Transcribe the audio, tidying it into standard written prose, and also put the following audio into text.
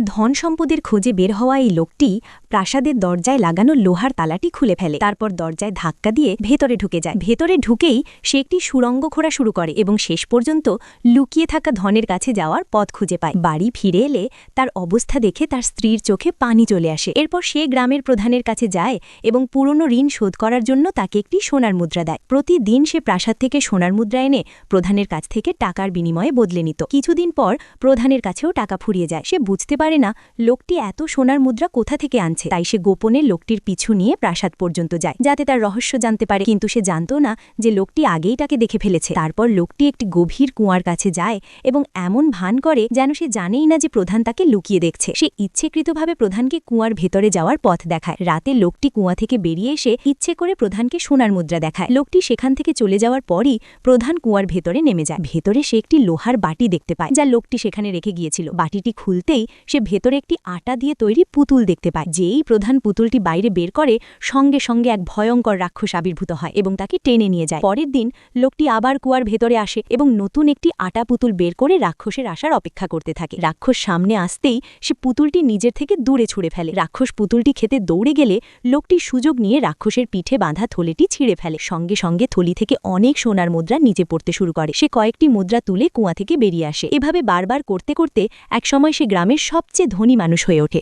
ধন সম্পদের খোঁজে বের হওয়া এই লোকটি প্রাসাদের দরজায় লাগানো লোহার তালাটি খুলে ফেলে। তারপর দরজায় ধাক্কা দিয়ে ভেতরে ঢুকে যায়। ভেতরে ঢুকেই সে একটি সুড়ঙ্গ খোঁড়া শুরু করে এবং শেষ পর্যন্ত লুকিয়ে থাকা ধনের কাছে যাওয়ার পথ খুঁজে পায়। বাড়ি ফিরে এলে তার অবস্থা দেখে তার স্ত্রীর চোখে পানি চলে আসে। এরপর সে গ্রামের প্রধানের কাছে যায় এবং পুরনো ঋণ শোধ করার জন্য তাকে একটি সোনার মুদ্রা দেয়। প্রতিদিন সে প্রাসাদ থেকে সোনার মুদ্রা এনে প্রধানের কাছ থেকে টাকার বিনিময়ে বদলে নিত। কিছুদিন পর প্রধানের কাছেও টাকা ফুরিয়ে যায়। সে বুঝতে পারে না লোকটি এত সোনার মুদ্রা কোথা থেকে আনছে। তাই সে গোপনে লোকটির পিছু নিয়ে প্রাসাদ পর্যন্ত যায় যাতে তার রহস্য জানতে পারে। কিন্তু সে জানত না যে লোকটি আগেই তাকে দেখে ফেলেছে। তারপর লোকটি একটি গভীর কুয়ার কাছে যায় এবং এমন ভান করে যেন সে জানেই না যে প্রধান তাকে লুকিয়ে দেখছে। সে ইচ্ছেকৃতভাবে প্রধানকে কুয়ার ভেতরে যাওয়ার পথ দেখায়। রাতে লোকটি কুয়া থেকে বেরিয়ে এসে ইচ্ছে করে প্রধানকে সোনার মুদ্রা দেখায়। লোকটি সেখান থেকে চলে যাওয়ার পরই প্রধান কুয়ার ভেতরে নেমে যায়। ভেতরে সে একটি লোহার বাটি দেখতে পায় যা লোকটি সেখানে রেখে গিয়েছিল। বাটিটি খুলতেই সে ভেতরে একটি আটা দিয়ে তৈরি পুতুল দেখতে পায়। যেই প্রধান পুতুলটি বাইরে বের করে সঙ্গে সঙ্গে এক ভয়ঙ্কর রাক্ষস আবির্ভূত হয় এবং তাকে টেনে নিয়ে যায়। পরের দিন লোকটি আবার কুয়ার ভেতরে আসে এবং নতুন একটি আটা পুতুল বের করে রাক্ষসের আসার অপেক্ষা করতে থাকে। রাক্ষস সামনে আসতেই সে পুতুলটি নিজের থেকে দূরে ছুঁড়ে ফেলে। রাক্ষস পুতুলটি খেতে দৌড়ে গেলে লোকটি সুযোগ নিয়ে রাক্ষসের পিঠে বাঁধা থলেটি ছিঁড়ে ফেলে। সঙ্গে সঙ্গে থলি থেকে অনেক সোনার মুদ্রা নিচে পড়তে শুরু করে। সে কয়েকটি মুদ্রা তুলে কুয়া থেকে বেরিয়ে আসে। এভাবে বারবার করতে করতে একসময় সে গ্রামের সবচেয়ে ধনী মানুষ হয়ে ওঠে।